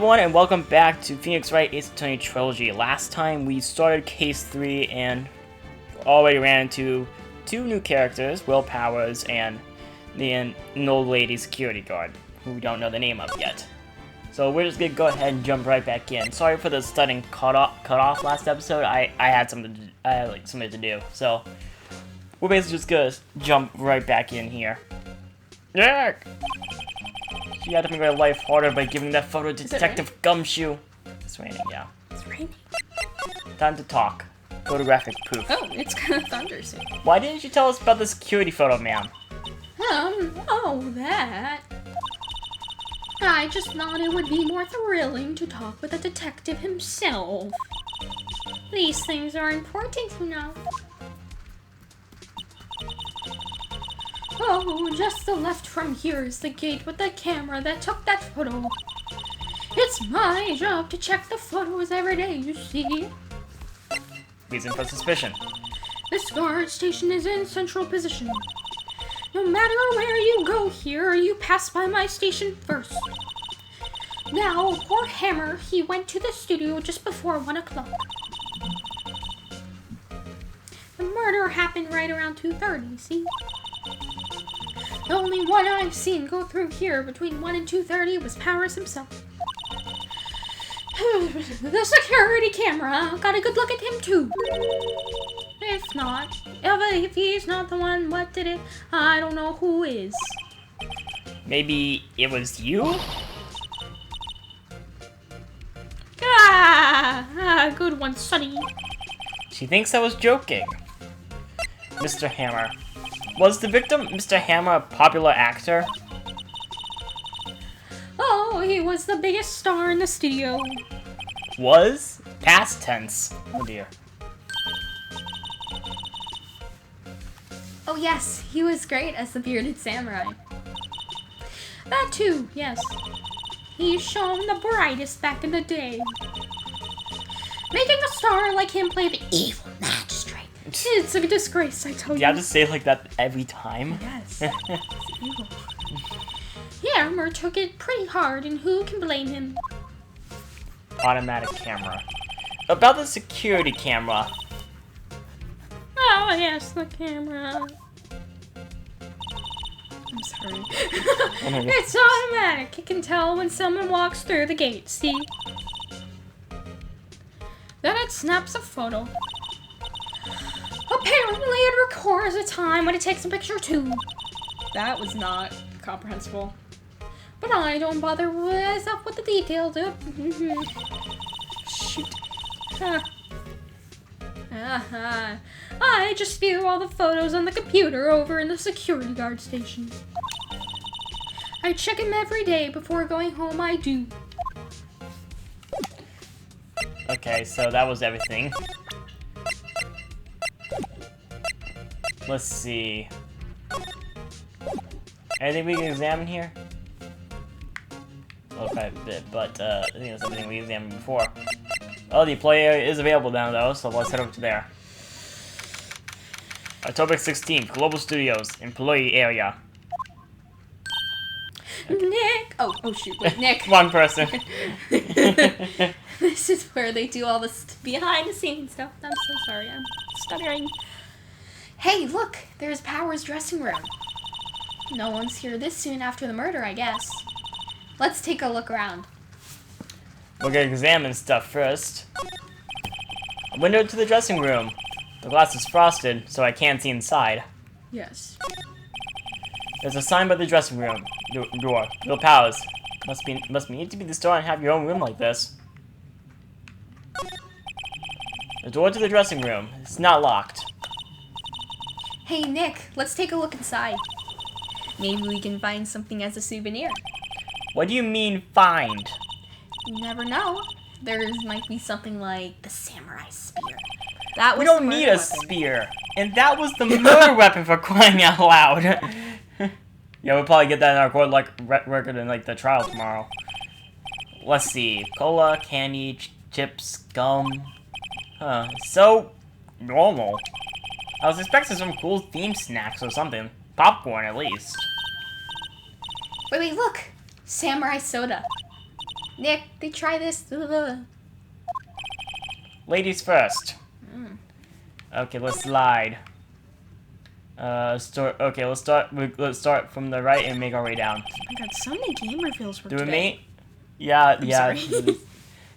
Everyone, and welcome back to Phoenix Wright Ace Attorney Trilogy. Last time we started Case 3 and already ran into two new characters, Will Powers and an old lady security guard, who we don't know the name of yet. So we're just gonna go ahead and jump right back in. Sorry for the sudden cut off last episode. I had something to do. So we're basically just gonna jump right back in here. Yeah. She had to make my life harder by giving that photo to Detective Gumshoe. It's raining, yeah. It's raining. Time to talk. Photographic proof. Oh, it's gonna thunder soon. Why didn't you tell us about the security photo, ma'am? That. I just thought it would be more thrilling to talk with the detective himself. These things are important, you know. Oh, just the left from here is the gate with the camera that took that photo. It's my job to check the photos every day, you see. Reason for suspicion. This guard station is in central position. No matter where you go here, you pass by my station first. Now, poor Hammer, he went to the studio just before 1 o'clock. The murder happened right around 2:30, see? The only one I've seen go through here between 1 and 2:30 was Powers himself. The security camera got a good look at him too. If he's not the one, what did it? I don't know who is. Maybe it was you? Good one, Sonny. She thinks I was joking. Mr. Hammer. Was the victim, Mr. Hammer, a popular actor? Oh, he was the biggest star in the studio. Was? Past tense. Oh dear. Oh yes, he was great as the bearded samurai. That too, yes. He's shown the brightest back in the day. Making a star like him play the evil magistrate. It's a disgrace, I tell you. You have to say it like that every time? Yes. It's evil. Hammer took it pretty hard, and who can blame him? Automatic camera. About the security camera. Oh, yes, the camera. I'm sorry. It's automatic. It can tell when someone walks through the gate, see? Then it snaps a photo. Apparently it records the time when it takes a picture too. That was not comprehensible. But I don't bother myself with the details. Shoot. I just view all the photos on the computer over in the security guard station. I check him every day before going home, I do. Okay, so that was everything. Let's see. Anything we can examine here? Oh, quite a bit, but I think that's everything we examined before. Oh, the play area is available now, though, so let's head over to there. October 16th, Global Studios, employee area. Okay. Nick! Oh shoot, wait, Nick. One person. This is where they do all this behind-the-scenes stuff. I'm so sorry, I'm stuttering. Hey, look! There's Powers' dressing room. No one's here this soon after the murder, I guess. Let's take a look around. We're gonna examine stuff first. A window to the dressing room. The glass is frosted, so I can't see inside. Yes. There's a sign by the dressing room door. Will Powers. Must need to be the store and have your own room like this. The door to the dressing room. It's not locked. Hey, Nick, let's take a look inside. Maybe we can find something as a souvenir. What do you mean, find? You never know. There might be something like the samurai spear. That was We don't the need murder a weapon. spear. And that was the murder weapon, for crying out loud. Yeah, we'll probably get that in our record in like the trial tomorrow. Let's see. Cola, candy, chips, gum. Huh. So normal. I was expecting some cool themed snacks or something. Popcorn, at least. Wait, look! Samurai soda. Nick, they try this. Ladies first. Okay, let's slide. Let's start from the right and make our way down. Oh my god, so many game reveals for today. Yeah. Sorry.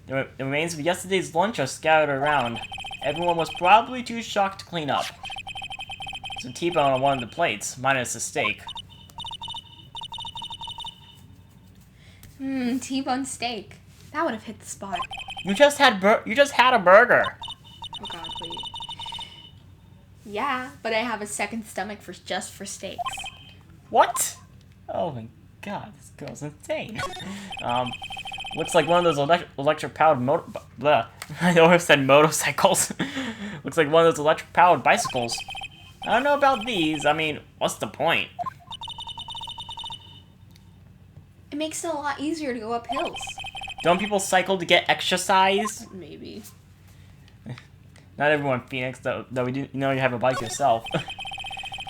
The remains of yesterday's lunch are scattered around. Everyone was probably too shocked to clean up. Some T-bone on one of the plates, minus the steak. T-bone steak. That would have hit the spot. You just had a burger. Oh god, wait. Yeah, but I have a second stomach just for steaks. What? Oh my god, this girl's insane. Looks like one of those electric-powered I always said motorcycles. Looks like one of those electric-powered bicycles. I don't know about these. I mean, what's the point? It makes it a lot easier to go up hills. Don't people cycle to get exercise? Maybe. Not everyone, Phoenix, though we do know you have a bike yourself.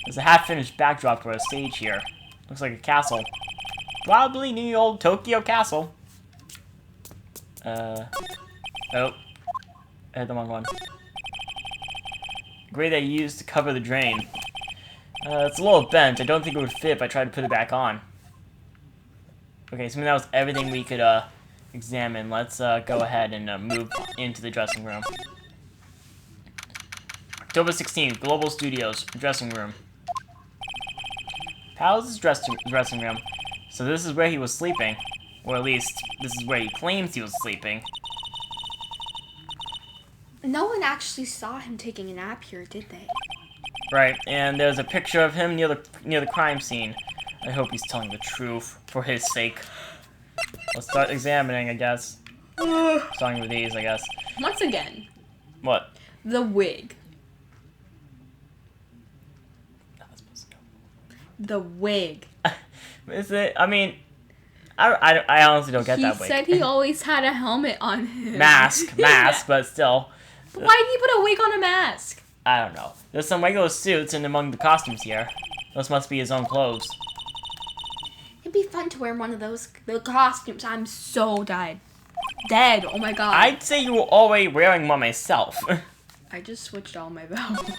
There's a half-finished backdrop for a stage here. Looks like a castle. Probably new old Tokyo castle. Oh. I had the wrong one. Grate that you used to cover the drain. It's a little bent. I don't think it would fit if I tried to put it back on. Okay, so that was everything we could, examine. Let's, go ahead and, move into the dressing room. October 16th, Global Studios, dressing room. Powell's dressing room. So this is where he was sleeping. Or at least, this is where he claims he was sleeping. No one actually saw him taking a nap here, did they? Right, and there's a picture of him near the crime scene. I hope he's telling the truth, for his sake. Let's start examining, I guess. Starting with these, I guess. Once again. What? The wig. The wig. Is it? I mean, I honestly don't get that wig. He said he always had a helmet on him. Mask, Yeah. but still. But why did he put a wig on a mask? I don't know. There's some regular suits in among the costumes here. Those must be his own clothes. It'd be fun to wear one of the costumes. I'm so dead. Oh my god. I'd say you were already wearing one myself. I just switched all my vowels.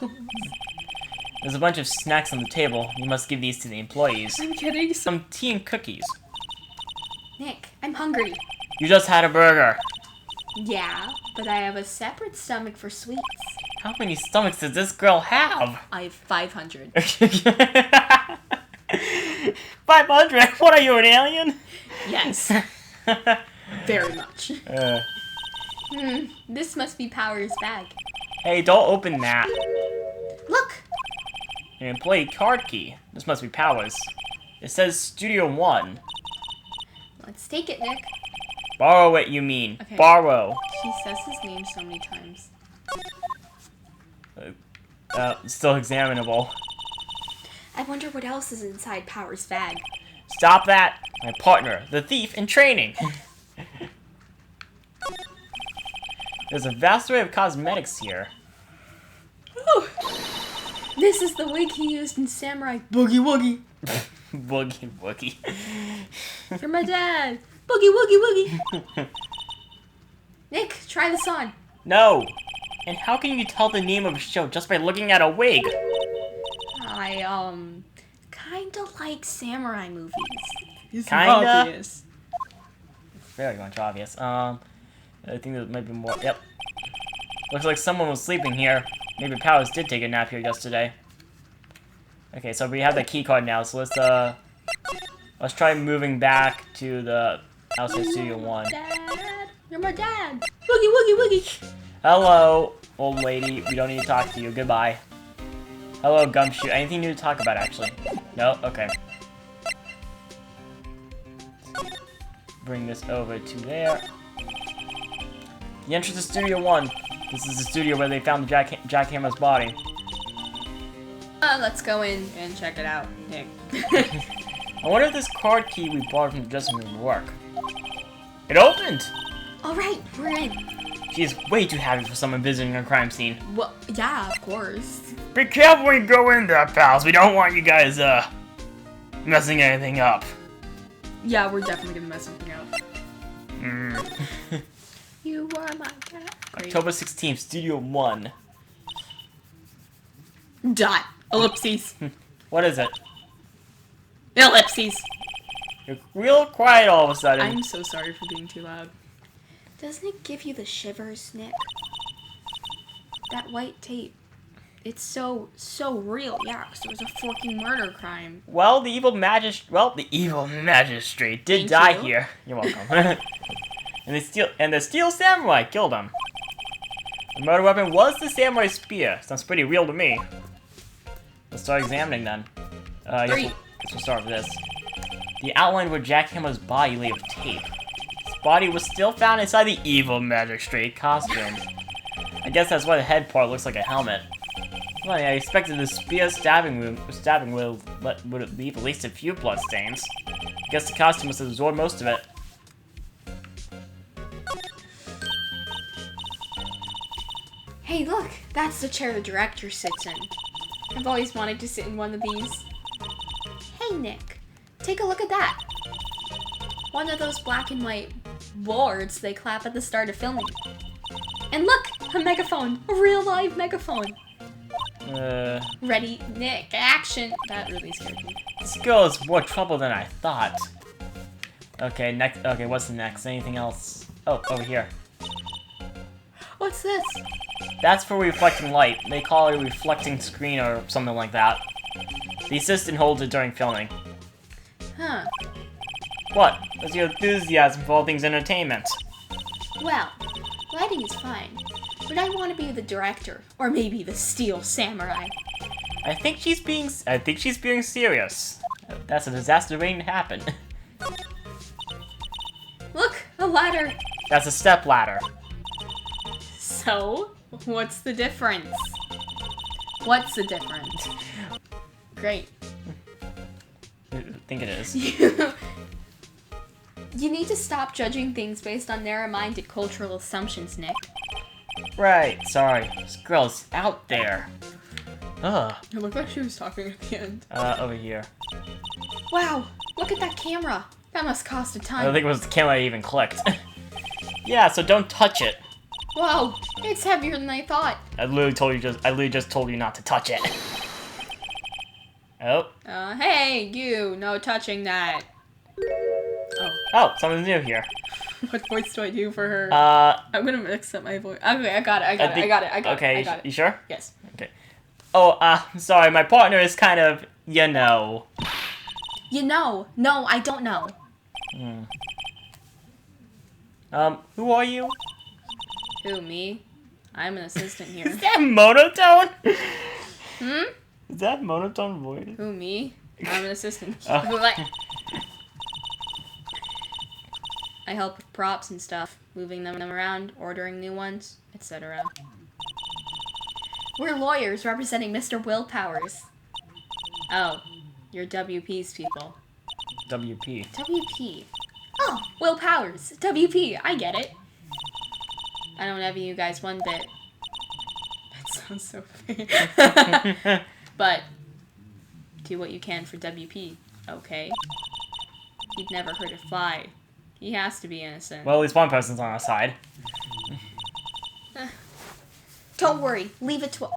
There's a bunch of snacks on the table. You must give these to the employees. I'm kidding. Some tea and cookies. Nick, I'm hungry. You just had a burger. Yeah, but I have a separate stomach for sweets. How many stomachs does this girl have? I have 500. 500? What are you, an alien? Yes. Very much. This must be Power's bag. Hey, don't open that. Look! An employee card key. This must be Power's. It says Studio 1. Let's take it, Nick. Borrow it, you mean. Okay. Borrow. She says his name so many times. Still examinable. I wonder what else is inside Power's bag. Stop that! My partner, the thief in training. There's a vast array of cosmetics here. Ooh. This is the wig he used in Samurai Boogie Woogie. Boogie Woogie. For my dad. Boogie Woogie Woogie. Nick, try this on. No. And how can you tell the name of a show just by looking at a wig? I, kinda like samurai movies. It's Kinda? obvious. It's very much obvious. I think there might be more. Yep. Looks like someone was sleeping here. Maybe Powers did take a nap here yesterday. Okay, so we have the key card now, so let's try moving back to the outside Studio 1. Dad, you're my dad. Woogie Woogie Woogie. Hello, old lady. We don't need to talk to you. Goodbye. Hello, Gumshoe. Anything new to talk about, actually? No? Okay. Bring this over to there. The entrance to Studio 1. This is the studio where they found the jackhammer's body. Let's go in and check it out, Nick. I wonder if this card key we bought from the dressing room will work. It opened! Alright, we're in. She is way too happy for someone visiting a crime scene. Well, yeah, of course. Be careful when you go in there, pals. We don't want you guys, messing anything up. Yeah, we're definitely gonna mess something up. October 16th, Studio 1. Dot. Ellipses. What is it? Ellipses. You're real quiet all of a sudden. I'm so sorry for being too loud. Doesn't it give you the shivers, Nick? That white tape. It's so real. Yeah, because it was a fucking murder crime. Well, the evil magistrate did die here. You're welcome. and the steel samurai killed him. The murder weapon was the samurai spear. Sounds pretty real to me. Let's start examining then. Guess we'll start with this. The outline where Jackhammer's body lay of tape. His body was still found inside the evil magistrate costume. I guess that's why the head part looks like a helmet. Funny, I expected the spear stabbing would leave at least a few blood stains. I guess the costume must have absorbed most of it. Hey, look! That's the chair the director sits in. I've always wanted to sit in one of these. Hey, Nick. Take a look at that. One of those black and white boards they clap at the start of filming. And look! A megaphone! A real live megaphone! Ready, Nick, action! That really scared me. This girl is more trouble than I thought. Okay, next. Okay, what's the next? Anything else? Oh, over here. What's this? That's for reflecting light. They call it a reflecting screen or something like that. The assistant holds it during filming. Huh. What? What's your enthusiasm for all things entertainment? Well, lighting is fine, but I want to be the director, or maybe the steel samurai. I think she's being serious. That's a disaster waiting to happen. Look, a ladder. That's a step ladder. So, what's the difference? What's the difference? Great. I think it is. You need to stop judging things based on narrow-minded cultural assumptions, Nick. Right, sorry. This girl's out there. Ugh. It looked like she was talking at the end. Over here. Wow, look at that camera. That must cost a ton. I don't think it was the camera that even clicked. Yeah, so don't touch it. Whoa, it's heavier than I thought. I literally just told you not to touch it. Oh. Hey, you, no touching that. Oh, someone's new here. What voice do I do for her? I'm gonna mix up my voice. Okay, I got it. Okay, you sure? Yes. Okay. Oh, I'm sorry, my partner is kind of, you know. You know. No, I don't know. Who are you? Who, me? I'm an assistant here. Is that monotone? Hmm? Is that monotone voice? Who, me? I'm an assistant. Oh. I help with props and stuff, moving them around, ordering new ones, etc. We're lawyers representing Mr. Willpowers. Oh, you're WP's people. WP. WP. Oh, Willpowers. WP, I get it. I don't envy you guys one bit. That sounds so fake. But, do what you can for WP, okay? He'd never hurt a fly. He has to be innocent. Well, at least one person's on our side. Don't worry, leave it to...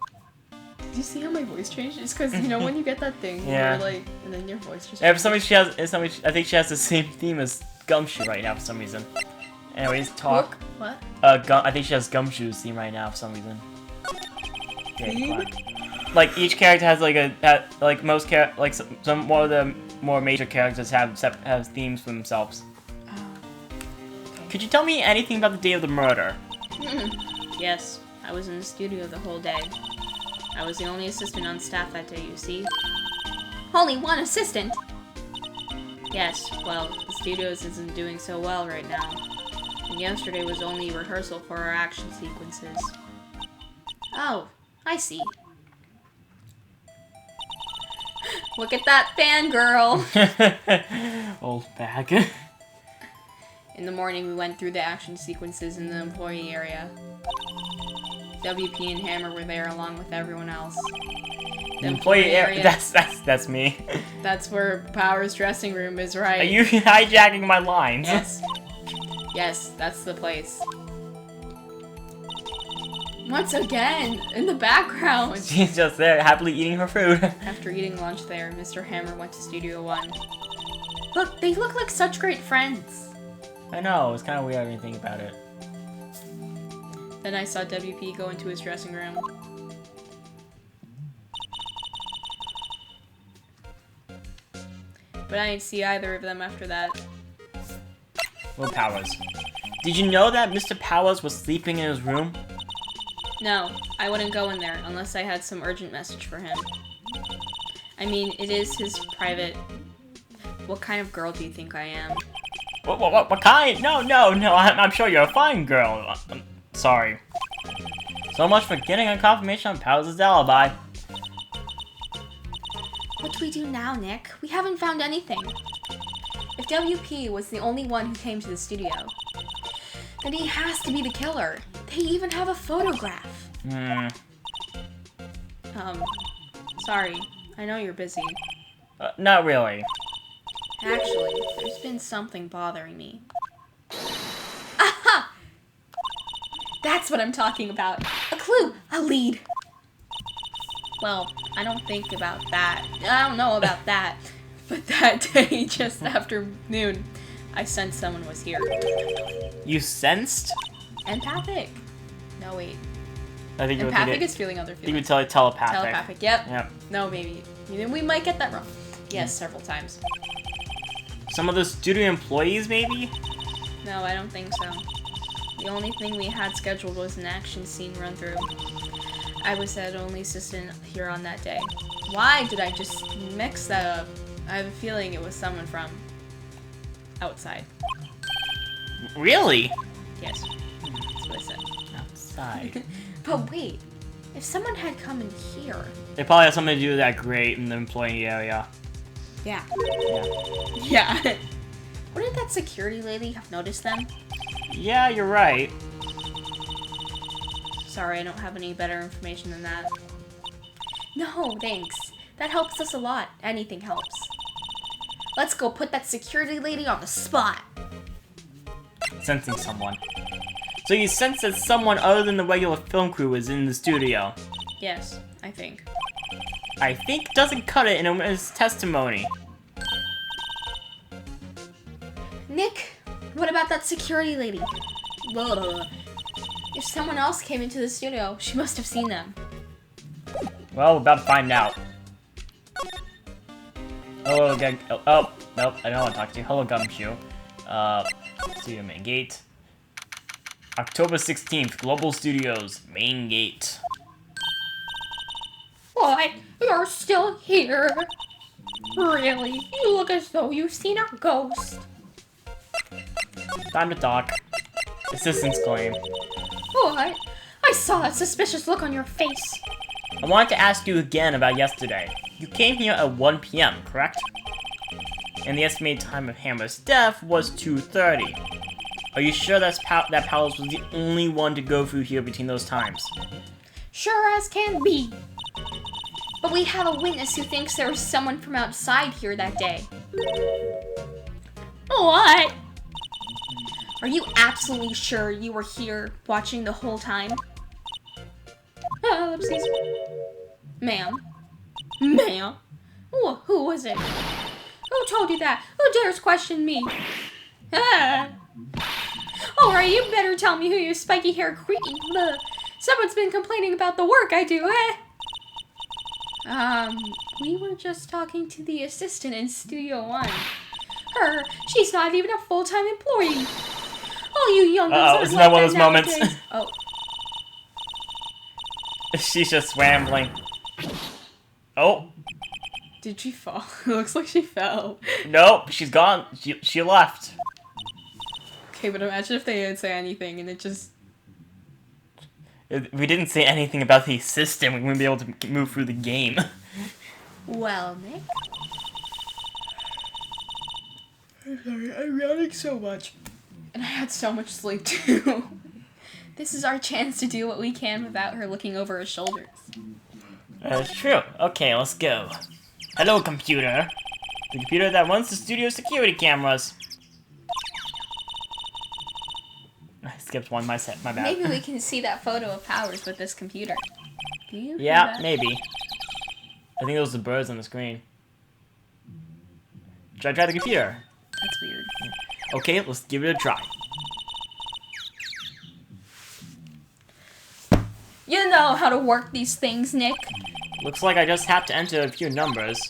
Did you see how my voice changed? It's because, you know, when you get that thing, yeah. you're like, and then your voice just... Yeah, for some reason I think she has the same theme as Gumshoe right now for some reason. Anyways, talk. What? I think she has Gumshoe's theme right now for some reason. Yeah, like each character has like some more of the more major characters have themes for themselves. Okay. Could you tell me anything about the day of the murder? Yes, I was in the studio the whole day. I was the only assistant on staff that day, you see. Only one assistant? Yes, well, the studios isn't doing so well right now. And yesterday was only rehearsal for our action sequences. Oh, I see. Look at that fangirl! Old bag. In the morning, we went through the action sequences in the employee area. WP and Hammer were there along with everyone else. The employee area? That's me. That's where Power's dressing room is, right? Are you hijacking my lines? Yes. Yes, that's the place. Once again, in the background. She's just there, happily eating her food. After eating lunch there, Mr. Hammer went to Studio 1. Look, they look like such great friends. I know, it's kind of weird when you think about it. Then I saw WP go into his dressing room. But I didn't see either of them after that. Will Powers. Did you know that Mr. Powers was sleeping in his room? No, I wouldn't go in there unless I had some urgent message for him. I mean, it is his private... What kind of girl do you think I am? What kind? No, I'm sure you're a fine girl. I'm sorry. So much for getting a confirmation on Powers' alibi. What do we do now, Nick? We haven't found anything. If WP was the only one who came to the studio, then he has to be the killer. They even have a photograph. Sorry. I know you're busy. Not really. Actually, there's been something bothering me. Aha! That's what I'm talking about. A clue! A lead! Well, I don't think about that. I don't know about that. But that day, just after noon, I sensed someone was here. You sensed? Empathic. No, wait. I think Empathic is feeling other you feelings. would tell it telepathic. Telepathic, yep. Yep. No, maybe. We might get that wrong. Yes, several times. Some of the studio employees, maybe? No, I don't think so. The only thing we had scheduled was an action scene run-through. I was the only assistant here on that day. Why did I just mix that up? I have a feeling it was someone from outside. Really? Yes, that's what I said. Outside. But wait, if someone had come in here... They probably have something to do with that grate in the employee area. Yeah. Yeah. Yeah. Wouldn't that security lady have noticed them? Yeah, you're right. Sorry, I don't have any better information than that. No, thanks. That helps us a lot. Anything helps. Let's go put that security lady on the spot. Sensing someone. So you sense that someone other than the regular film crew is in the studio? Yes, I think. I think doesn't cut it in a witness testimony. Nick, what about that security lady? Blah. If someone else came into the studio, she must have seen them. Well, we're about to find out. Hello, oh, nope, I don't want to talk to you. Hello, Gumshoe. Studio main gate. October 16th, Global Studios, main gate. What? You're still here? Really? You look as though you've seen a ghost. Time to talk. Assistant's claim. What? I saw that suspicious look on your face. I wanted to ask you again about yesterday. You came here at 1 p.m., correct? And the estimated time of Hammer's death was 2:30. Are you sure that Powers was the only one to go through here between those times? Sure as can be. But we have a witness who thinks there was someone from outside here that day. What? Are you absolutely sure you were here watching the whole time? Ellipses. Ma'am? Ma'am? Who was it? Who told you that? Who dares question me? Alright, you better tell me who your spiky-haired creep. Someone's been complaining about the work I do, we were just talking to the assistant in Studio 1. She's not even a full-time employee. Oh, you young Uh-oh, isn't that one of those moments? Oh. She's just rambling. Oh. Did she fall? It looks like she fell. Nope, she's gone. She left. Okay, but imagine if they didn't say anything and it just... If we didn't say anything about the assistant, we wouldn't be able to move through the game. Well, Nick? I'm sorry, I'm yawning so much. And I had so much sleep, too. This is our chance to do what we can without her looking over her shoulders. That's true. Okay, let's go. Hello, computer. The computer that runs the studio security cameras. skipped one. My bad. Maybe we can see that photo of Powers with this computer. Do you? Yeah, maybe. I think those are the birds on the screen. Should I try the computer? That's weird. Okay, let's give it a try. You know how to work these things, Nick. Looks like I just have to enter a few numbers.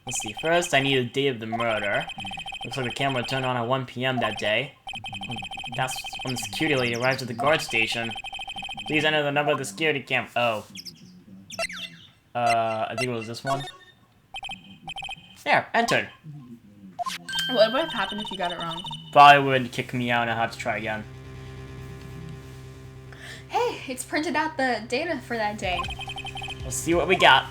Let's see. First, I need the date of the murder. Looks like the camera turned on at 1 p.m. that day. That's when the security lady arrived at the guard station. Please enter the number of the security cam. Oh. I think it was this one. There, entered. What would have happened if you got it wrong? Probably would kick me out and I'd have to try again. Hey, it's printed out the data for that day. Let's see what we got.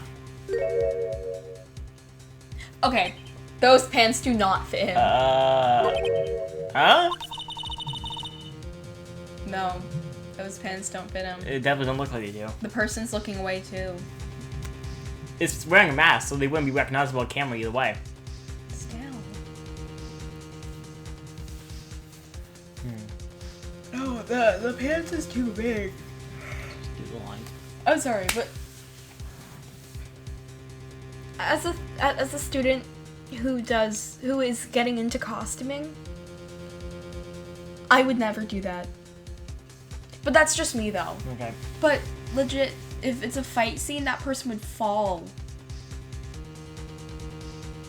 Okay, those pants do not fit him. Huh? No, those pants don't fit him. It definitely don't look like they do. The person's looking away too. It's wearing a mask, so they wouldn't be recognizable on camera either way. Still. Oh, The pants is too big. Do the line. I'm sorry, but as a student who is getting into costuming, I would never do that. But that's just me though. Okay. But legit, if it's a fight scene, that person would fall.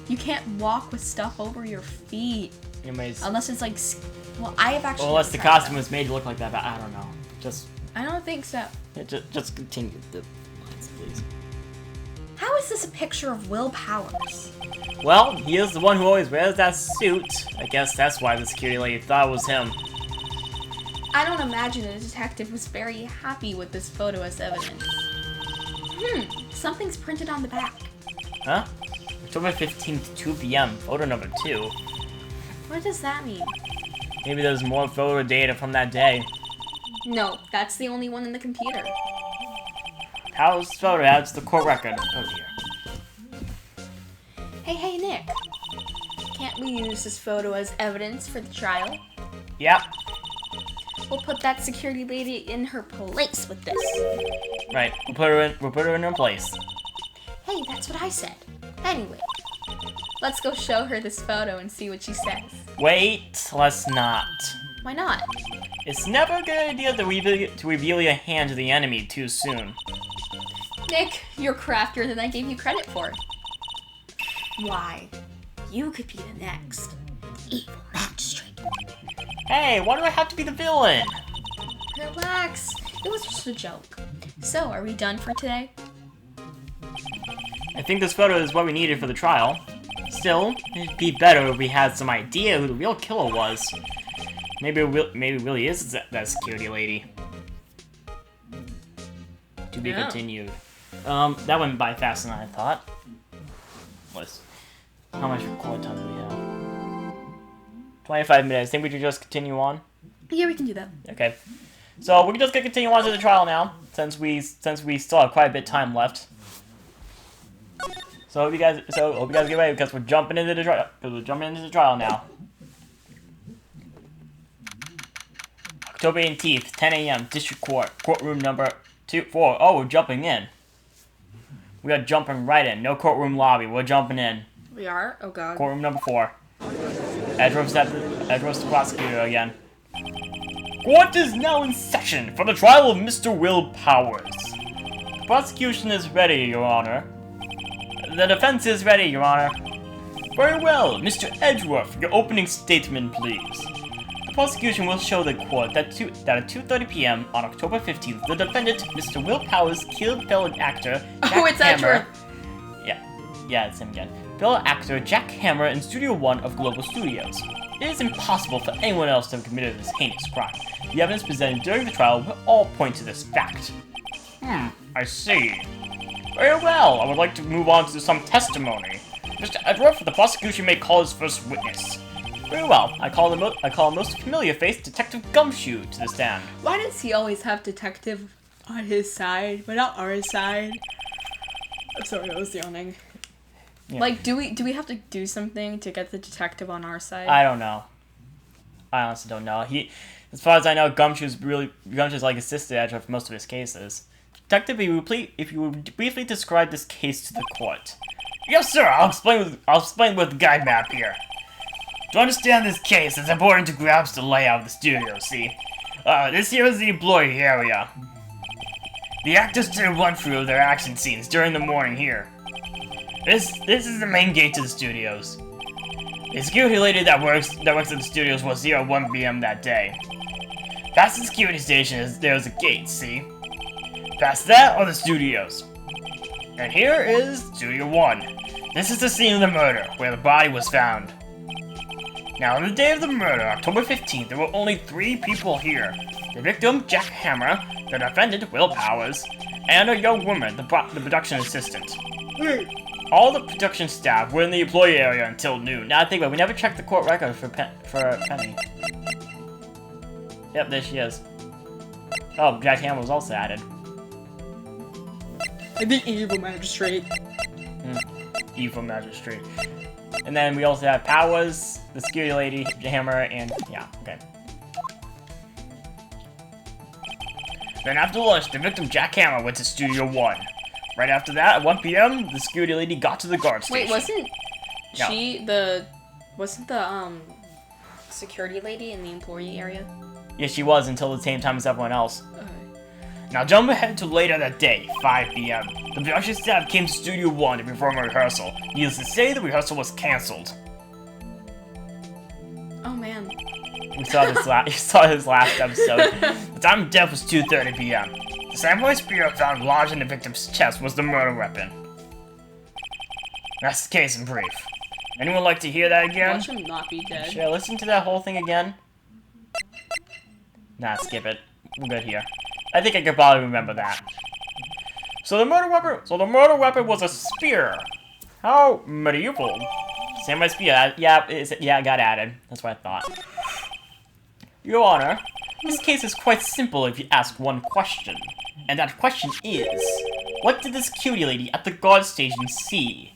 You can't walk with stuff over your feet. Anyways. Unless it's like, well, I have actually. Well, unless the costume was made to look like that, but I don't know. Just. I don't think so. Yeah, just continue the lines, please. How is this a picture of Will Powers? Well, he is the one who always wears that suit. I guess that's why the security lady thought it was him. I don't imagine the detective was very happy with this photo as evidence. Something's printed on the back. Huh? October 15th, 2 p.m. Photo number 2. What does that mean? Maybe there's more photo data from that day. No, that's the only one in the computer. How's photo adds to the court record? Oh dear. Hey, Nick. Can't we use this photo as evidence for the trial? Yep. We'll put that security lady in her place with this. Right. We'll put her in her place. Hey, that's what I said. Anyway, let's go show her this photo and see what she says. Wait, let's not. Why not? It's never a good idea to reveal your hand to the enemy too soon. Nick, you're craftier than I gave you credit for. Why? You could be the next evil magistrate. Hey, why do I have to be the villain? Relax. It was just a joke. So, are we done for today? I think this photo is what we needed for the trial. Still, it'd be better if we had some idea who the real killer was. Maybe it really is that security lady. To be continued. That went by faster than I thought. How much record time do we have? 25 minutes. Think we should just continue on? Yeah, we can do that. Okay. So we're just gonna continue on to the trial now, since we still have quite a bit of time left. So hope you guys get ready because we're jumping into the trial. Now. October 18th, 10 a.m. District Court, courtroom number 4. Oh, we're jumping in. We are jumping right in. No courtroom lobby. We're jumping in. We are? Oh god. Courtroom number 4. Edgeworth's the prosecutor again. Court is now in session for the trial of Mr. Will Powers. The prosecution is ready, Your Honor. The defense is ready, Your Honor. Very well, Mr. Edgeworth, your opening statement, please. The prosecution will show the court that at 2:30 p.m. on October 15th, the defendant, Mr. Will Powers, killed fellow actor Jack it's Hammer. Edgeworth. Yeah, it's him again. Fellow actor Jack Hammer in Studio 1 of Global Studios. It is impossible for anyone else to have committed this heinous crime. The evidence presented during the trial will all point to this fact. I see. Very well, I would like to move on to some testimony. Mr. Edgeworth, the prosecution may call his first witness. Very well, I call a most familiar face, Detective Gumshoe, to the stand. Why does he always have detective on his side, but not our side? I'm sorry, I was yawning. Yeah. Like, do we have to do something to get the detective on our side? I don't know. I honestly don't know. As far as I know, Gumshoe's like assisted Edgeworth for most of his cases. Detective, if you would briefly describe this case to the court. Yes, sir. I'll explain with the guide map here. To understand this case, it's important to grasp the layout of the studio. See, this here is the employee area. The actors did a run through of their action scenes during the morning here. This is the main gate to the studios. The security lady that works at the studios was here at 1 p.m. that day. Past the security station, there's a gate, see? Past that are the studios. And here is Studio 1. This is the scene of the murder, where the body was found. Now, on the day of the murder, October 15th, there were only 3 people here. The victim, Jack Hammer, the defendant, Will Powers, and a young woman, the production assistant. All the production staff were in the employee area until noon. Now I think about it, we never checked the court record for Penny. Yep, there she is. Oh, Jack Hammer was also added. The evil magistrate. Evil magistrate. And then we also have Powers, the security lady, Hammer, and yeah, okay. Then after lunch, the victim Jack Hammer went to Studio 1. Right after that, at 1 p.m., the security lady got to the guard station. Wait, wasn't the security lady in the employee area? Yeah, she was until the same time as everyone else. Now jump ahead to later that day, 5 p.m. The production staff came to Studio 1 to perform a rehearsal. Needless to say, the rehearsal was cancelled. Oh man. We saw this last episode. The time of death was 2:30 p.m. The samurai spear found lodged in the victim's chest was the murder weapon. That's the case in brief. Anyone like to hear that again? Watch him not be dead. Should I listen to that whole thing again? Nah, skip it. We're good here. I think I could probably remember that. So the murder weapon was a spear. How medieval. Samurai spear. Yeah, it got added. That's what I thought. Your Honor, this case is quite simple if you ask one question. And that question is, what did the security lady at the guard station see?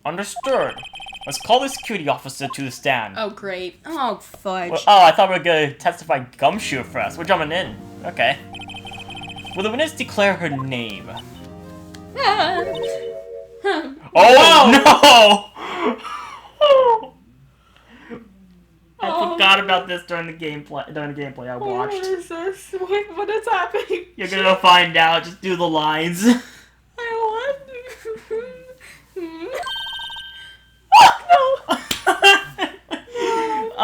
Understood. Let's call the security officer to the stand. Oh, great. Oh, fudge. Well, oh, I thought we were going to testify Gumshoe first. We're jumping in. Okay. Will the witness declare her name? Oh, no! I forgot about this during the gameplay I watched. What is this? What is happening? You're gonna find out. Just do the lines. I want.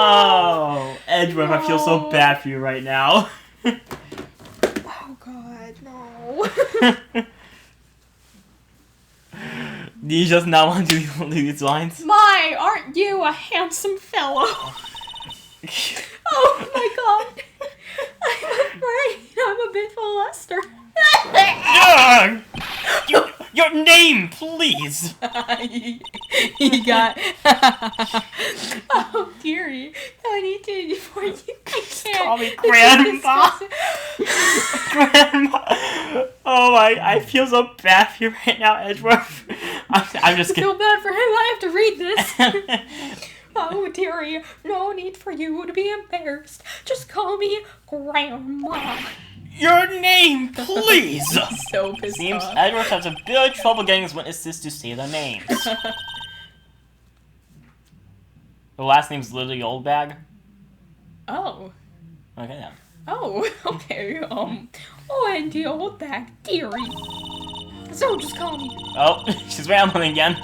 Oh, Edgeworth, I feel so bad for you right now. Oh God, no. Do you just not want to do these lines? My, aren't you a handsome fellow? Oh my God. I'm afraid I'm a bit flustered. Your name, please. He got. Oh dearie, I need to before you. I can't. Call me Grandma. Grandma. Oh my! I feel so bad for you right now, Edgeworth. I'm just kidding. I feel bad for him. I have to read this. Oh dearie, no need for you to be embarrassed. Just call me Grandma. Your name, please! So pissed Seems off. Edgeworth has a bit of trouble getting his witnesses to say their names. The last name's Lily Oldbag? Oh. Okay then. Oh, okay, oh, and the old bag, dearie. So just call me. Oh, she's rambling again.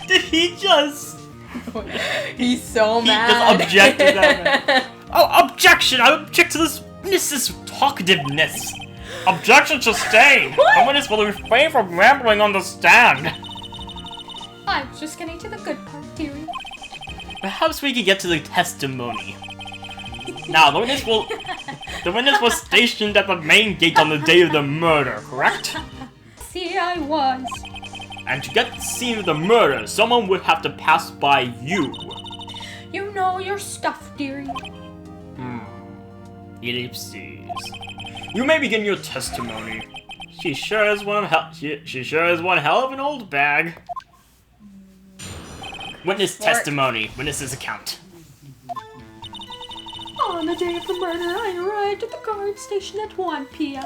Did he just... He's so mad. He just objected that. Oh, objection! I object to this talkativeness. Objection sustained. The witness will refrain from rambling on the stand. I was just getting to the good part, dearie. Perhaps we could get to the testimony. Now, the witness was stationed at the main gate on the day of the murder, correct? See, I was. And to get to the scene of the murder, someone would have to pass by you. You know your stuff, dearie. Ellipses. You may begin your testimony. She sure is one hell of an old bag. Witness testimony. Witness's account. On the day of the murder, I arrived at the guard station at 1 p.m.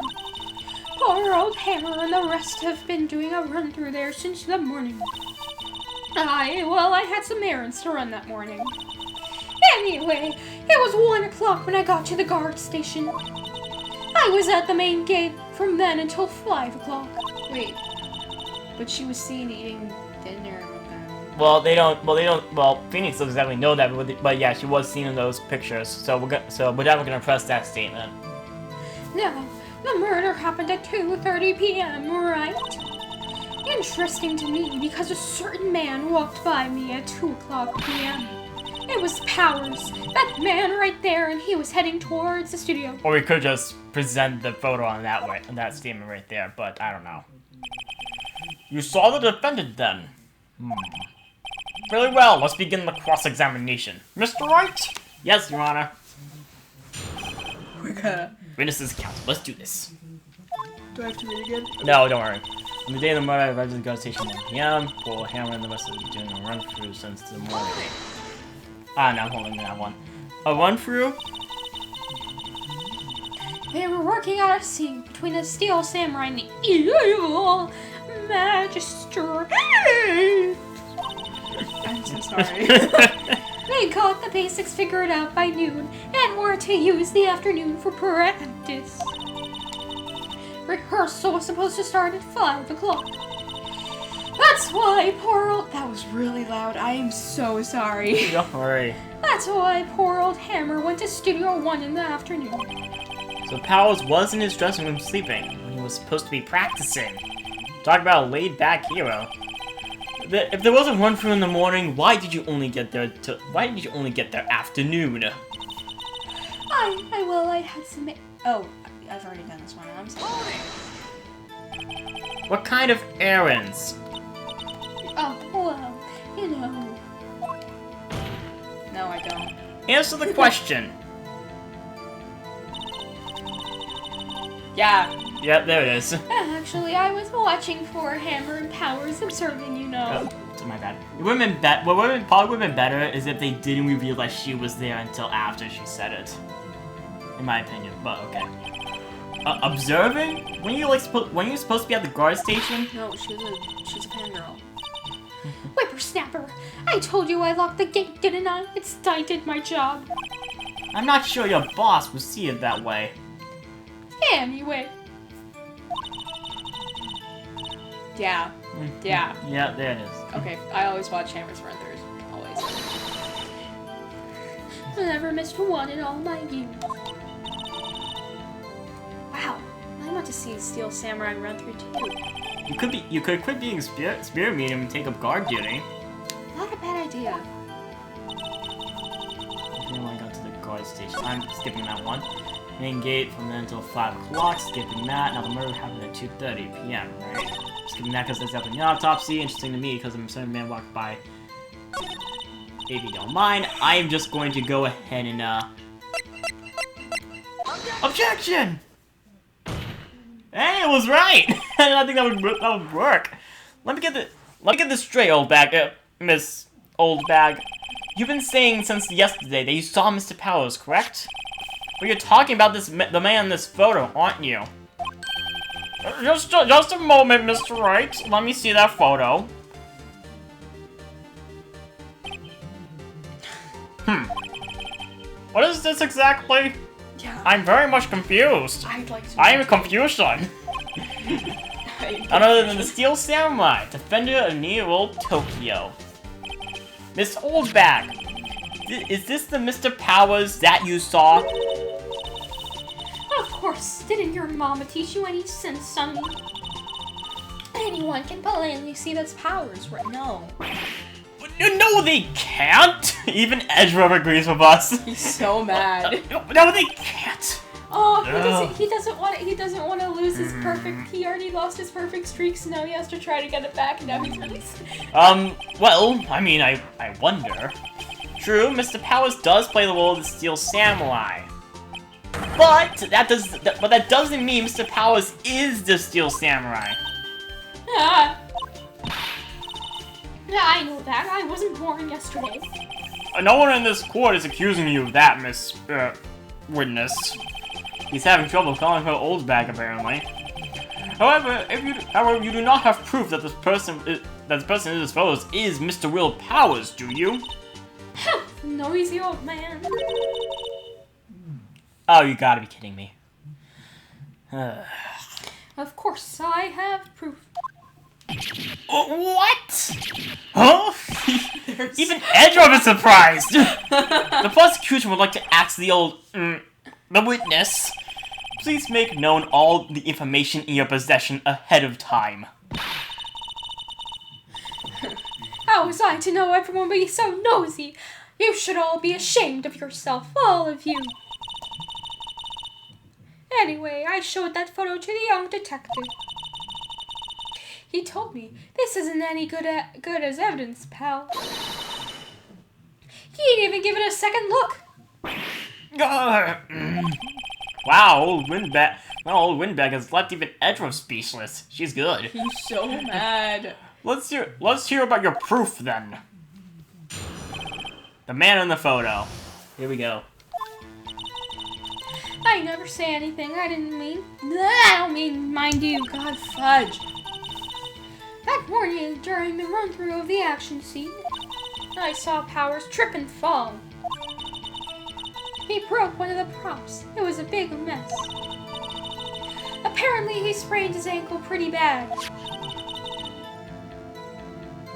Poor old Hammer and the rest have been doing a run through there since the morning. I had some errands to run that morning. Anyway, it was 1 o'clock when I got to the guard station. I was at the main gate from then until 5 o'clock. Wait, but she was seen eating dinner with them. Well, Phoenix doesn't exactly know that, but yeah, she was seen in those pictures. So we're gonna press that statement. Now, the murder happened at 2:30 p.m., right? Interesting to me because a certain man walked by me at 2 o'clock p.m. It was Powers, that man right there, and he was heading towards the studio. Or we could just present the photo on that statement right there, but I don't know. You saw the defendant then? Very well, let's begin the cross-examination. Mr. Wright? Yes, Your Honor. We're gonna... Witnesses account. Let's do this. Do I have to read again? No, don't worry. On the day of the murder, I arrived at the guard station at 1 p.m. Poor Hammer and the rest of them doing a run-through since the morning. No, I'm holding that one. A run-through? They were working out a scene between the Steel Samurai and the evil magistrate. I'm so sorry. They got the basics figured out by noon and were to use the afternoon for practice. Rehearsal was supposed to start at 5 o'clock. That's why poor old... That was really loud. I am so sorry. Don't worry. That's why poor old Hammer went to Studio 1 in the afternoon. So Powers was in his dressing room sleeping when he was supposed to be practicing. Talk about a laid-back hero. If there wasn't one through in the morning, why did you only get there afternoon? I had some... Oh, I've already done this one. I'm sorry. What kind of errands? Oh, well, you know. No, I don't. Answer the question. Yeah. Yeah, there it is. Actually, I was watching for Hammer and Powers, observing, you know. Oh, my bad. It would have been what probably would have been better is if they didn't reveal that she was there until after she said it. In my opinion, but okay. Observing? When you supposed to be at the guard station? No, she's a fangirl. Whippersnapper! I told you I locked the gate, didn't I? I did my job. I'm not sure your boss would see it that way. Anyway. Yeah. Yeah. Yeah, there it is. Okay, I always watch Hammer's run-throughs. Always. I never missed one in all my years. Wow. I want to see Steel Samurai run through too. You could quit being spirit medium and take up guard duty. Not a bad idea. Okay, when I got to the guard station, I'm skipping that one. Main gate from then until 5 o'clock, skipping that. Now the murder happened at 2:30 p.m., right? Skipping that because that's after the autopsy. Interesting to me because a certain man walked by. If you don't mind, I am just going to go ahead and, Objection! Hey, it was right! I think that would work. Let me get this straight, old bag, Miss Old Bag. You've been saying since yesterday that you saw Mr. Powers, correct? But you're talking about the man in this photo, aren't you? Just a moment, Mr. Wright. Let me see that photo. What is this exactly? Yeah. I'm very much confused. I'd like to. I am confusion. None other than the Steel Samurai, defender of New Old Tokyo. Miss Oldbag, is this the Mr. Powers that you saw? Of course, didn't your mama teach you any sense, sonny? Anyone can plainly see that's Powers, right? No. No, they can't! Even Edgeworth agrees with us. He's so mad. No, they can't. Oh, he doesn't want to lose his perfect. He already lost his perfect streak, so now he has to try to get it back, and now he's really. Well, I mean, I wonder. True, Mr. Powers does play the role of the Steel Samurai. But that doesn't mean Mr. Powers is the Steel Samurai. Yeah, I know that. I wasn't born yesterday. No one in this court is accusing you of that, Miss Witness. He's having trouble calling her old bag, apparently. However, you do not have proof that this person is as follows is Mr. Will Powers, do you? Noisy old man. Oh, you gotta be kidding me. Of course, I have proof. What? Huh? Even Edgeworth is surprised! The prosecution would like to ask the witness. Please make known all the information in your possession ahead of time. How was I to know everyone would be so nosy? You should all be ashamed of yourself, all of you. Anyway, I showed that photo to the young detective. He told me, this isn't any good as evidence, pal. He didn't even give it a second look. Wow, old Windbag has left even Edgeworth speechless. She's good. He's so mad. Let's hear about your proof then. The man in the photo. Here we go. I never say anything I don't mean, mind you. God fudge. That morning, during the run-through of the action scene, I saw Powers trip and fall. He broke one of the props. It was a big mess. Apparently, he sprained his ankle pretty bad.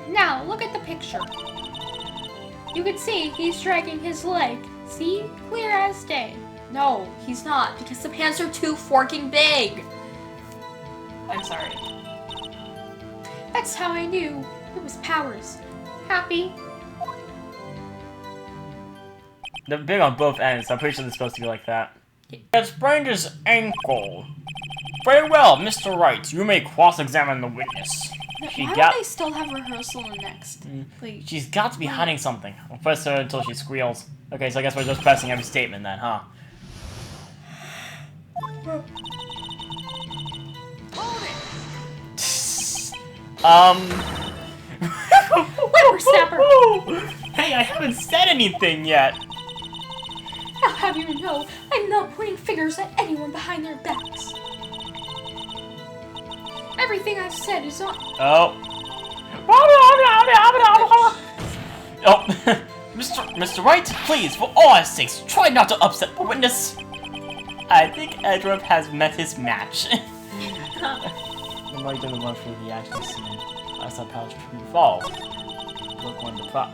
Now, look at the picture. You can see he's dragging his leg. See? Clear as day. No, he's not, because the pants are too forking big. I'm sorry. That's how I knew it was Powers. Happy? They're big on both ends, so I'm pretty sure they're supposed to be like that. He had sprained his ankle. Very well, Mr. Wright, you may cross-examine the witness. Why do they still have rehearsal next? Like, she's got to be hiding something. I'll press her until she squeals. Okay, so I guess we're just pressing every statement then, huh? Whippersnapper! Hey, I haven't said anything yet! I'll have you know, I'm not pointing fingers at anyone behind their backs. Everything I've said is on... Oh. Mr. Wright, please, for all our sakes, try not to upset the witness. I think Edgeworth has met his match. The Wright didn't run through the action scene. I saw Powers fall. Broke one of the prop.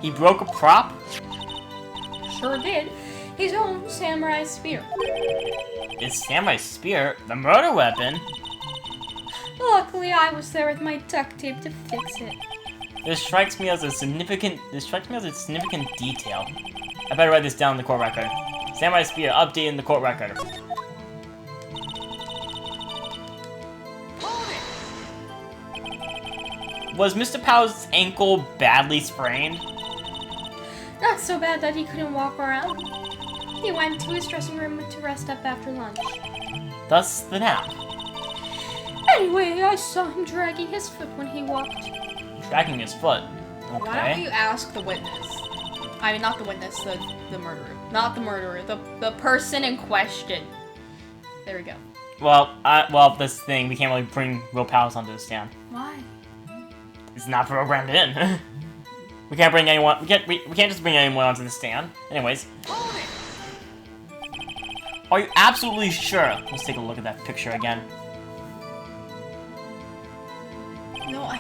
He broke a prop? Sure did. His own samurai spear. His samurai spear? The murder weapon? Luckily, I was there with my duct tape to fix it. This strikes me as a significant detail. I better write this down in the court record. Samurai spear, update in the court record. Was Mr. Powers' ankle badly sprained? Not so bad that he couldn't walk around. He went to his dressing room to rest up after lunch. Thus the nap. Anyway, I saw him dragging his foot when he walked. Dragging his foot. Why don't Okay. you ask the witness? I mean, not the witness, the murderer. Not the murderer, the person in question. There we go. Well, this thing, we can't really bring Will Powers onto the stand. Why? It's not programmed in. We can't bring anyone. We can't just bring anyone onto the stand. Anyways. Are you absolutely sure? Let's take a look at that picture again. No,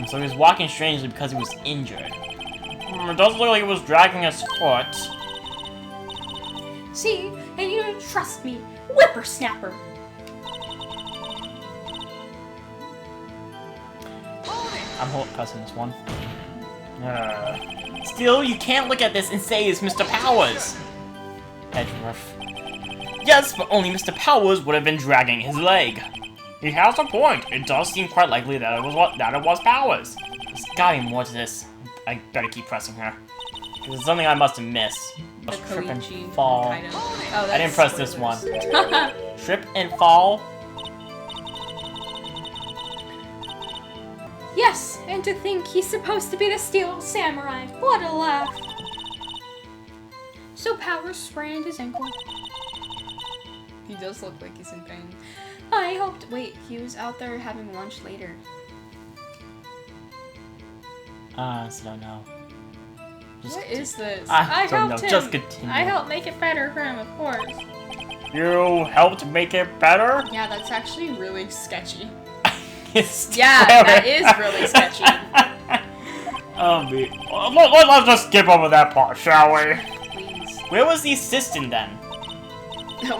So he was walking strangely because he was injured. It does look like he was dragging his foot. See? And you don't trust me. Whippersnapper! I'm pressing this one. Still, you can't look at this and say it's Mr. Powers! Edgeworth. Yes, but only Mr. Powers would have been dragging his leg. He has a point. It does seem quite likely that it was Powers. There's gotta be more to this. I better keep pressing her. Because it's something I must have missed. The Trip and Koichi fall. kind of. Oh, I didn't press this one. spoilers. Trip and fall. Yes, and to think he's supposed to be the Steel Samurai. What a laugh. So Powers sprained his ankle. He does look like he's in pain. I hoped. Wait, he was out there having lunch later. I don't know. What is this? I don't know. helped him. Just continue. I helped make it better for him, of course. You helped make it better? Yeah, that's actually really sketchy. It's Yeah, that is really sketchy. Let's just skip over that part, shall we? Please. Where was the assistant then?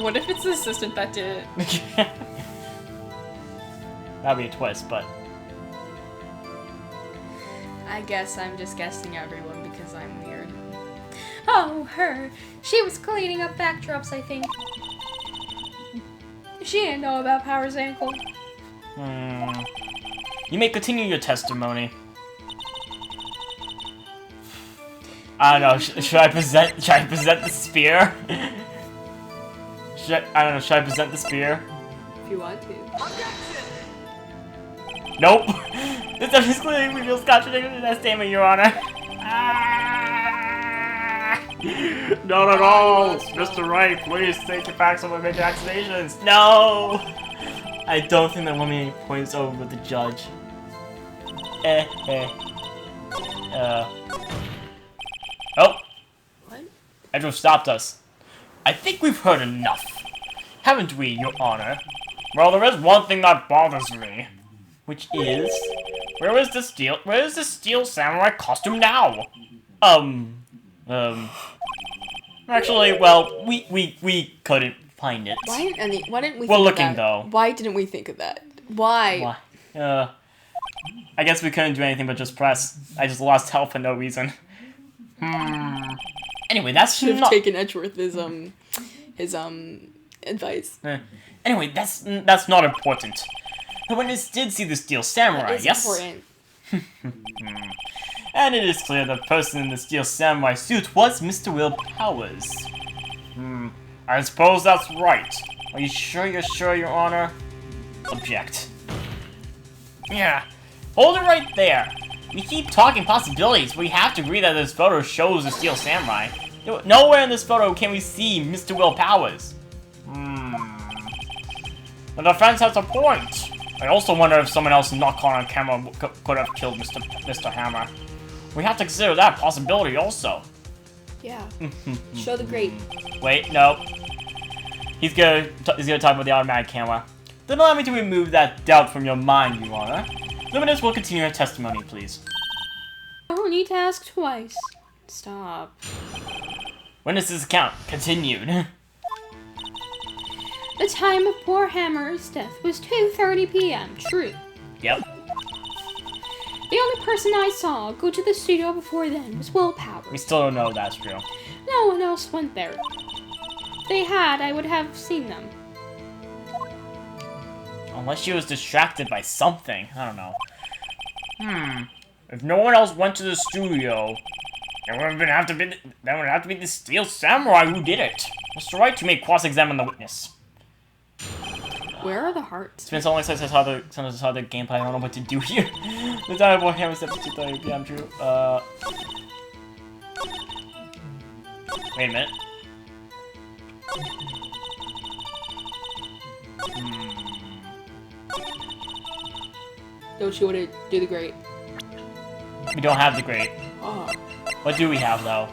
What if it's the assistant that did it? That'd be a twist, but I guess I'm just guessing everyone because I'm weird. Oh, her. She was cleaning up backdrops, I think. She didn't know about Powers' ankle. You may continue your testimony. I don't know. Should I present the spear? I don't know. Should I present the spear? If you want to. Nope. This episode clearly reveals contradiction in that statement, Your Honor. Not at all, Mr. Wright. Please take your facts over major accusations. No. I don't think that woman points over with the judge. Oh. What? Edgeworth stopped us. I think we've heard enough. Haven't we, Your Honor? Well, there is one thing that bothers me. Which is... Where is the steel samurai costume now? Actually, well, we couldn't find it. Why didn't we We're think of looking, that? though. Why didn't we think of that? Why? I guess we couldn't do anything but just press. I just lost health for no reason. Anyway, that's Should have not... taken Edgeworth's advice. Anyway, that's not important. The witness did see the steel samurai, It's yes? important. And it is clear the person in the steel samurai suit was Mr. Will Powers. I suppose that's right. Are you sure you're sure, Your Honor? Object. Yeah. Hold it right there. We keep talking possibilities. We have to agree that this photo shows the steel samurai. Nowhere in this photo can we see Mr. Will Powers. The defense has a point. I also wonder if someone else not caught on camera could have killed Mr. Hammer. We have to consider that possibility also. Yeah. Show the grate. Wait, no. He's gonna talk about the automatic camera. Then allow me to remove that doubt from your mind, Your Honor. The witness will continue her testimony, please. Don't need to ask twice. Stop. Witness's account continued. The time of poor Hammer's death was 2:30 p.m. True. Yep. The only person I saw go to the studio before then was Will Powers. We still don't know if that's true. No one else went there. If they had, I would have seen them. Unless she was distracted by something. I don't know. If no one else went to the studio, then would have to be the steel samurai who did it. Mr. Wright, you may cross-examine the witness. Where are the hearts? It's been so long since I saw the gameplay. I don't know what to do here. The time of Warhammer 2:30 p.m. True. Wait a minute. Don't you want to do the grate? We don't have the grate. Oh. What do we have though?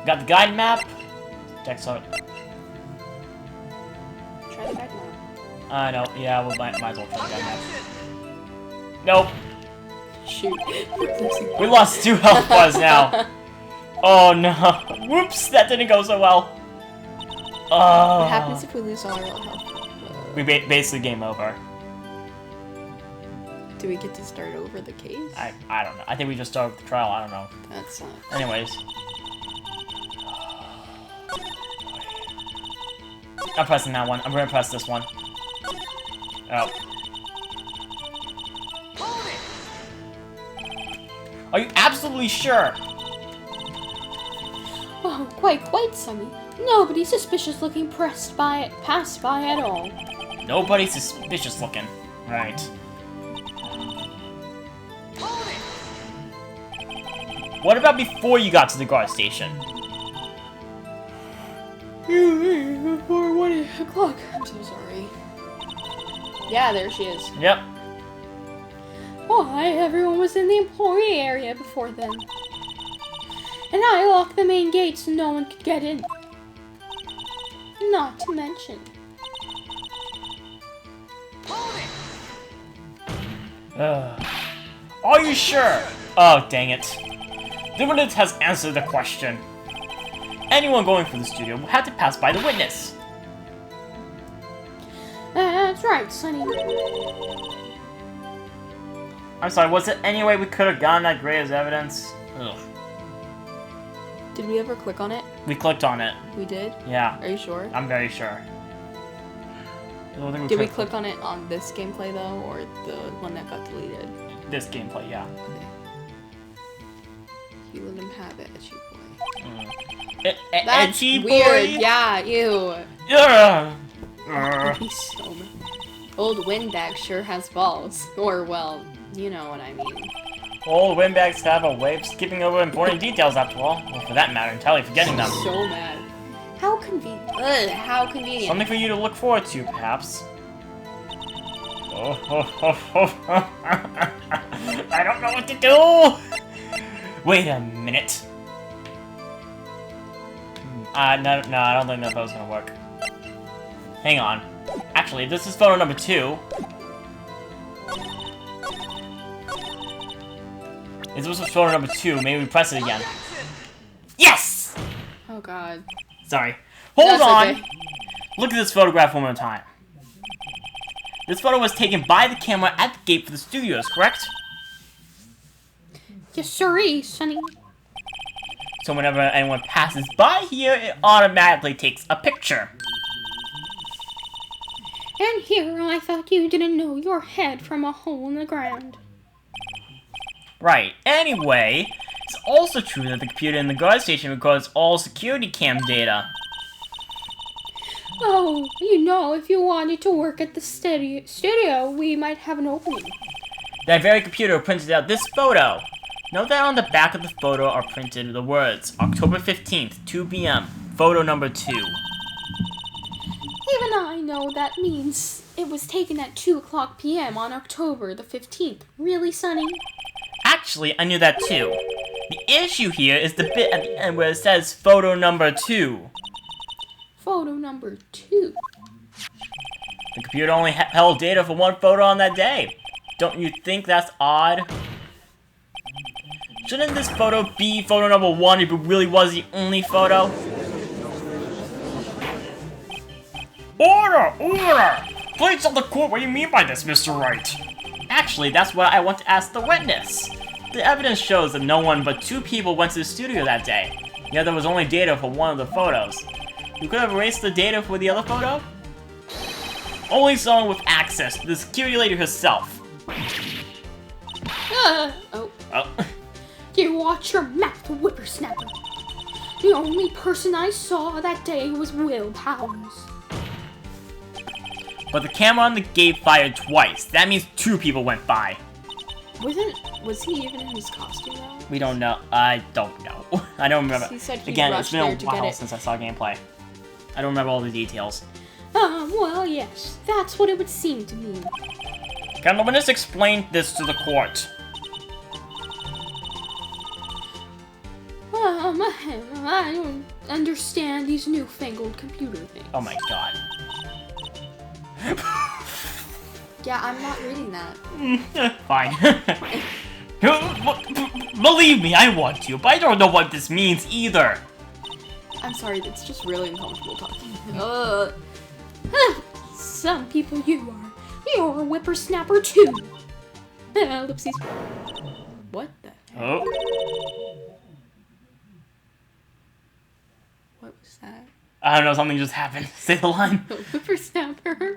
We got the guide map. Dex art. Try the back now. I know. Yeah, we might as well try the guide map. Nope. Shoot. We lost 2 health bars now. Oh no. Whoops, that didn't go so well. Oh. What happens if we lose all our health? We basically game over. Do we get to start over the case? I don't know. I think we just started with the trial. I don't know. That sucks. Anyways. I'm pressing that one. I'm gonna press this one. Oh. Are you absolutely sure? Oh, Oh, quite, Sonny. Nobody suspicious looking passed by at all. Nobody suspicious looking. Right. What about before you got to the guard station? Before 1 o'clock. I'm so sorry. Yeah, there she is. Yep. Why, everyone was in the employee area before then. And I locked the main gate so no one could get in. Not to mention. Are you sure? Oh, dang it. The witness has answered the question. Anyone going for the studio will have to pass by the witness. That's right, Sonny. I'm sorry, was it any way we could have gotten that grade as evidence? Ugh. Did we ever click on it? We clicked on it. We did? Yeah. Are you sure? I'm very sure. I don't think Did we click on it on this gameplay though, or the one that got deleted? This gameplay, yeah. Okay. You let him have it, edgy boy. That's edgy weird. boy? Yeah, ew. Yeah. He's so mad. Old Windbag sure has balls. Or, well, you know what I mean. Old windbags have a way of skipping over important details after all. Or for that matter, entirely forgetting them. So mad. How convenient. Ugh, how convenient. Something for you to look forward to, perhaps. I don't know what to do! Wait a minute. No, I don't think that was gonna work. Hang on. Actually, this is photo number 2. If this was photo number 2, maybe we press it again. Yes! Oh god. Sorry. Hold on! Okay. Look at this photograph one more time. This photo was taken by the camera at the gate for the studios, correct? Yes, sirree, Sonny. So whenever anyone passes by here, it automatically takes a picture. And here I thought you didn't know your head from a hole in the ground. Right. Anyway, it's also true that the computer in the guard station records all security cam data. Oh, you know, if you wanted to work at the studio, we might have an opening. That very computer printed out this photo. Note that on the back of the photo are printed the words, October 15th, 2 p.m., photo number 2. Even I know that means it was taken at 2 o'clock p.m. on October the 15th. Really, Sonny? Actually, I knew that too. The issue here is the bit at the end where it says photo number 2. Photo number 2. The computer only held data for one photo on that day. Don't you think that's odd? Shouldn't this photo be photo number 1 if it really was the only photo? Order! Order! Please tell the court what you mean by this, Mr. Wright. Actually, that's what I want to ask the witness. The evidence shows that no one but 2 people went to the studio that day. Yet there was only data for one of the photos. You could have erased the data for the other photo? Only someone with access to the security lady herself. Oh. You watch your mouth, Whippersnapper. The only person I saw that day was Will Powers. But the camera on the gate fired twice. That means 2 people went by. Was he even in his costume though? We don't know. I don't know. I don't remember. He said he Again, it's rushed been there a to while get it. since I saw gameplay. I don't remember all the details. Well, yes. That's what it would seem to me. Can the witness explain this to the court? I don't understand these newfangled computer things. Oh my god. Yeah, I'm not reading that. Fine. Believe me, I want to, but I don't know what this means either. I'm sorry, it's just really uncomfortable talking. Some people you are. You're a whippersnapper too. Oopsies. What the? Oh? What was that? I don't know, something just happened. Say the line. Whippersnapper.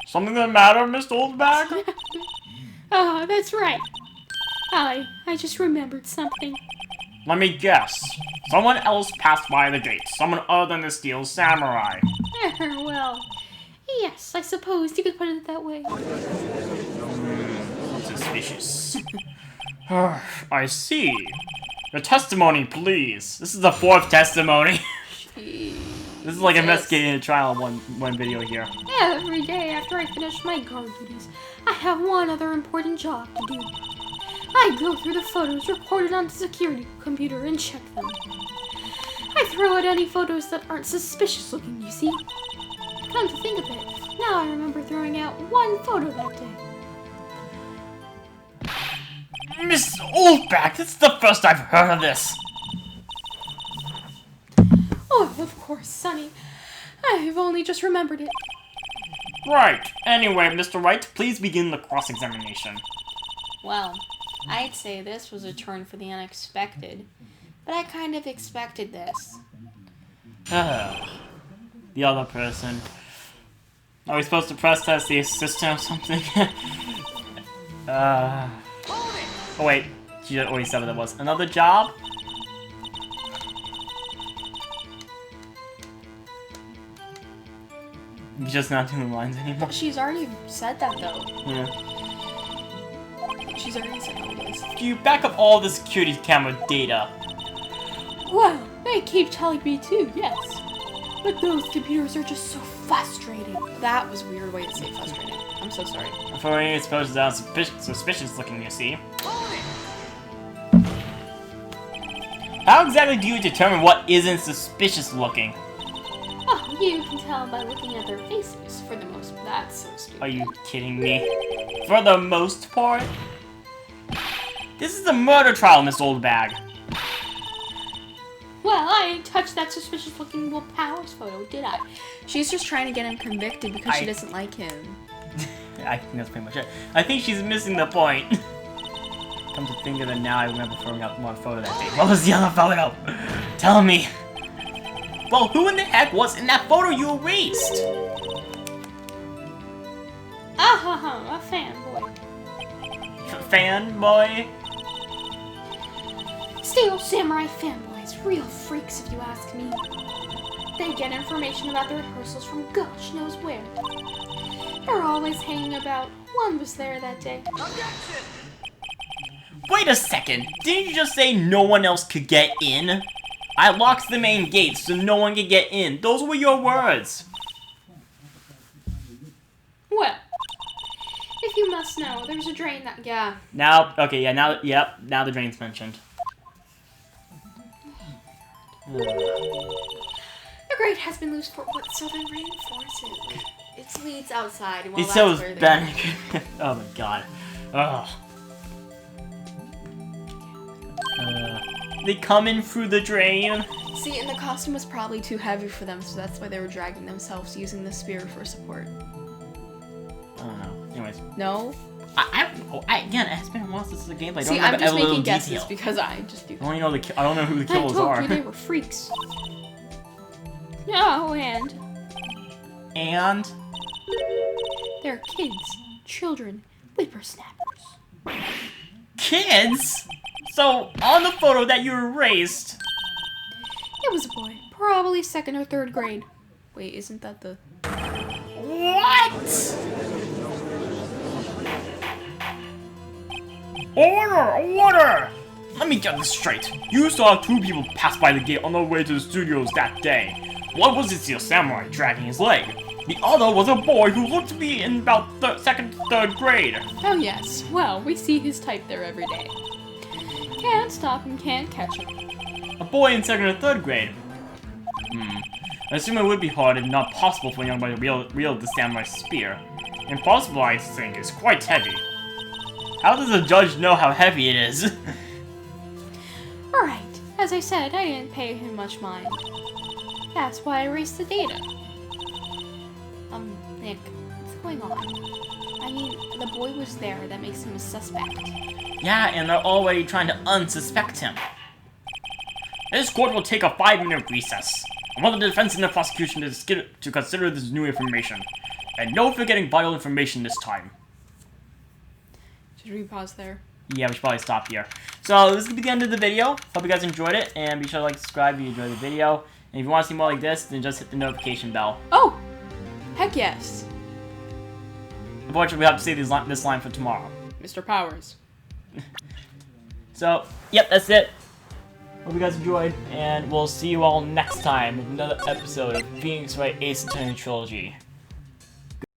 Something the matter, Mr. Oldbag? Oh, that's right. I just remembered something. Let me guess. Someone else passed by the gate. Someone other than the Steel Samurai. Well, yes, I suppose you could put it that way. Suspicious. I see. Your testimony, please. This is the 4th testimony. This is like investigating a trial in one video here. Every day after I finish my guard duties, I have one other important job to do. I go through the photos recorded on the security computer and check them. I throw out any photos that aren't suspicious looking, you see. Come to think of it, now I remember throwing out one photo that day. Miss Oldback, this is the first I've heard of this. Oh, of course, Sonny. I've only just remembered it. Right. Anyway, Mr. Wright, please begin the cross-examination. Well, I'd say this was a turn for the unexpected, but I kind of expected this. The other person. Are we supposed to press test the assistant or something? Oh wait, she already said what it was. Another job? You're just not doing lines anymore. She's already said that, though. Yeah. She's already said all this. Do you back up all the security camera data? Well, they keep telling me too, yes. But those computers are just so frustrating. That was a weird way to say frustrating. I'm so sorry. For any exposed down suspicious looking, you see. How exactly do you determine what isn't suspicious looking? Oh, you can tell by looking at their faces for the most part. That's so stupid. Are you kidding me? For the most part? This is a murder trial, Miss Oldbag. Well, I didn't touch that suspicious-looking Will Powers photo, did I? She's just trying to get him convicted because she doesn't like him. I think that's pretty much it. I think she's missing the point. Come to think of it now, I remember throwing out one photo that day. What was the other photo? Tell me. Well, who in the heck was in that photo you erased? A fanboy. Fanboy? Steel Samurai fanboys, real freaks if you ask me. They get information about the rehearsals from gosh knows where. They're always hanging about. One was there that day. Wait a second, didn't you just say no one else could get in? I locked the main gate so no one could get in. Those were your words. Well, if you must know, there's a drain that... Yeah. Now, okay, yeah, now, yep, now the drain's mentioned. The grate has been loose for what Southern reinforces. It leads outside. Well, It that's shows where they- Ben. Oh my god. Ugh. They come in through the drain. See, and the costume was probably too heavy for them, so that's why they were dragging themselves using the spear for support. I don't know. Anyways. No? Again, it's been a while since the gameplay. See, I'm just making guesses because I just do I don't know who the I killers told are. you they were freaks. Oh, and And they're kids, children, whippersnappers. kids. So on the photo that you erased, It was a boy, probably 2nd or 3rd grade. Wait, isn't that the... what? Order! Let me get this straight. You saw 2 people pass by the gate on their way to the studios that day. One was the Steel Samurai dragging his leg. The other was a boy who looked to be in about 2nd, 3rd grade. Oh yes, well, we see his type there every day. Can't stop him, can't catch him. A boy in 2nd or 3rd grade. I assume it would be hard, if not possible, for a young boy to wield the samurai's spear. Impossible, I think, is quite heavy. How does the judge know how heavy it is? Alright, as I said, I didn't pay him much mind. That's why I erased the data. Nick, what's going on? I mean, the boy was there, that makes him a suspect. Yeah, and they're already trying to unsuspect him. This court will take a 5-minute recess. I want the defense and the prosecution to consider this new information. And no forgetting vital information this time. Should we pause there? Yeah, we should probably stop here. So this is gonna be the end of the video. Hope you guys enjoyed it, and be sure to like, subscribe if you enjoyed the video. And if you want to see more like this, then just hit the notification bell. Oh! Heck yes. Unfortunately, we have to save this line for tomorrow. Mr. Powers. So, yep, that's it. Hope you guys enjoyed, and we'll see you all next time with another episode of Phoenix Wright Ace Attorney Trilogy.